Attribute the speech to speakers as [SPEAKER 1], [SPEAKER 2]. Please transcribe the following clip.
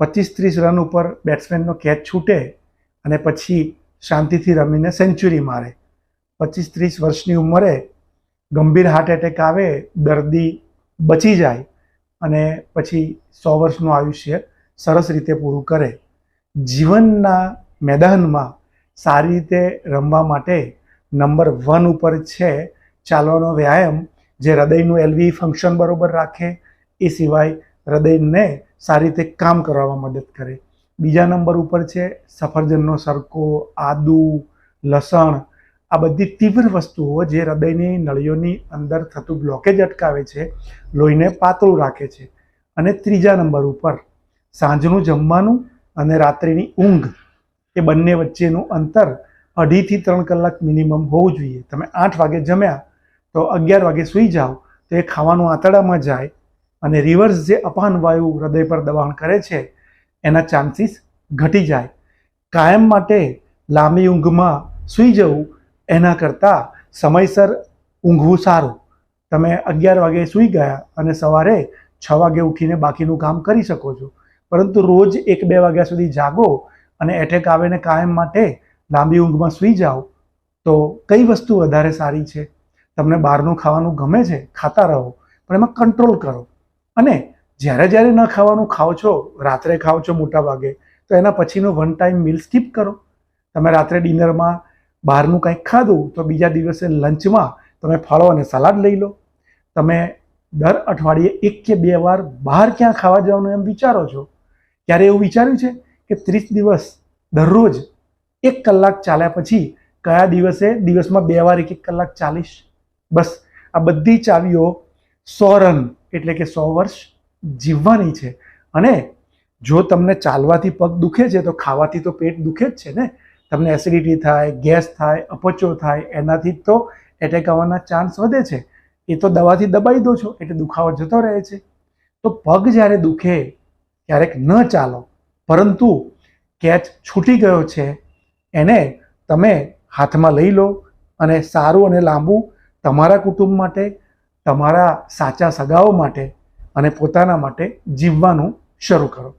[SPEAKER 1] 25-30 run ઉપર બેટ્સમેનનો catch છૂટે અને પછી શાંતિથી રમીને સેન્ચુરી મારે. 25-30 વર્ષની ઉંમરે ગંભીર હાર્ટ એટેક આવે, દર્દી બચી જાય અને પછી 100 વર્ષનું આયુષ્ય સરસ રીતે પૂરું કરે. જીવનના મેદાનમાં સારી રીતે રમવા માટે નંબર 1 ઉપર છે ચાલવાનો વ્યાયામ, જે હૃદયનું એલવી ફંક્શન બરોબર રાખે, એ સિવાય હૃદયને સારી રીતે કામ કરવામાં મદદ કરે. બીજા નંબર ઉપર છે સફરજનનો સરકો, આદુ, લસણ. આ બધી તીવ્ર વસ્તુઓ જે હૃદયની નળીઓની અંદર થતું બ્લોકેજ અટકાવે છે, લોહીને પાતળું રાખે છે. અને ત્રીજા નંબર ઉપર સાંજનું જમવાનું અને રાત્રિની ઊંઘ, એ બંને વચ્ચેનું અંતર 2.5 થી 3 કલાક મિનિમમ હોવું જોઈએ. તમે 8 વાગે જમ્યા તો 11 વાગે સૂઈ જાઓ તો એ ખાવાનું આંતરડામાં જાય અને રિવર્સ જે અપાન વાયુ હૃદય પર દબાણ કરે છે એના ચાન્સીસ ઘટી જાય. કાયમ માટે લાંબી ઊંઘમાં સૂઈ જવું એના કરતાં સમયસર ઊંઘવું સારું. તમે 11 વાગે સૂઈ ગયા અને સવારે 6 વાગે ઉઠીને બાકીનું કામ કરી શકો છો, પરંતુ રોજ 1-2 વાગ્યા સુધી જાગો અને એટેક આવે ને કાયમ માટે લાંબી ઊંઘમાં સૂઈ જાઓ તો કઈ વસ્તુ વધારે સારી છે? તમને બહારનું ખાવાનું ગમે છે, ખાતા રહો, પણ એમાં કંટ્રોલ કરો. અને જ્યારે ન ખાવાનું ખાઓ છો, રાત્રે ખાઓ છો મોટા ભાગે, તો એના પછીનું 1 ટાઈમ મીલ સ્કીપ કરો. તમે રાત્રે ડિનરમાં બહારનું કંઈક ખાધું તો બીજા દિવસે લંચમાં તમે ફળો અને સલાડ લઈ લો. તમે દર અઠવાડિયે 1 કે 2 વાર બહાર ક્યાં ખાવા જવાનું એમ વિચારો છો? ક્યારે એવું વિચાર્યું છે કે 30 દિવસ દરરોજ 1 કલાક ચાલ્યા પછી કયા દિવસે દિવસમાં 2 વાર 1-1 કલાક ચાલીશ? બસ આ બધી ચાવીઓ 100 રન એટલે કે 100 વર્ષ જીવવાની છે. અને જો તમને ચાલવાથી પગ દુખે છે તો ખાવાથી તો પેટ દુખે જ છે ને. તમને એસિડિટી થાય, ગેસ થાય, અપચો થાય, એનાથી તો એટેક આવવાના ચાન્સ વધે છે. એ તો દવાથી દબાઈ દો છો એટલે દુખાવો જતો રહે છે. તો પગ જ્યારે દુખે ક્યારેક ન ચાલો, પરંતુ કેચ છૂટી ગયો છે એને તમે હાથમાં લઈ લો અને સારું અને લાંબુ તમારા કુટુંબ માટે, તમારા સાચા સગાઓ માટે અને પોતાના માટે જીવવાનું શરૂ કરો.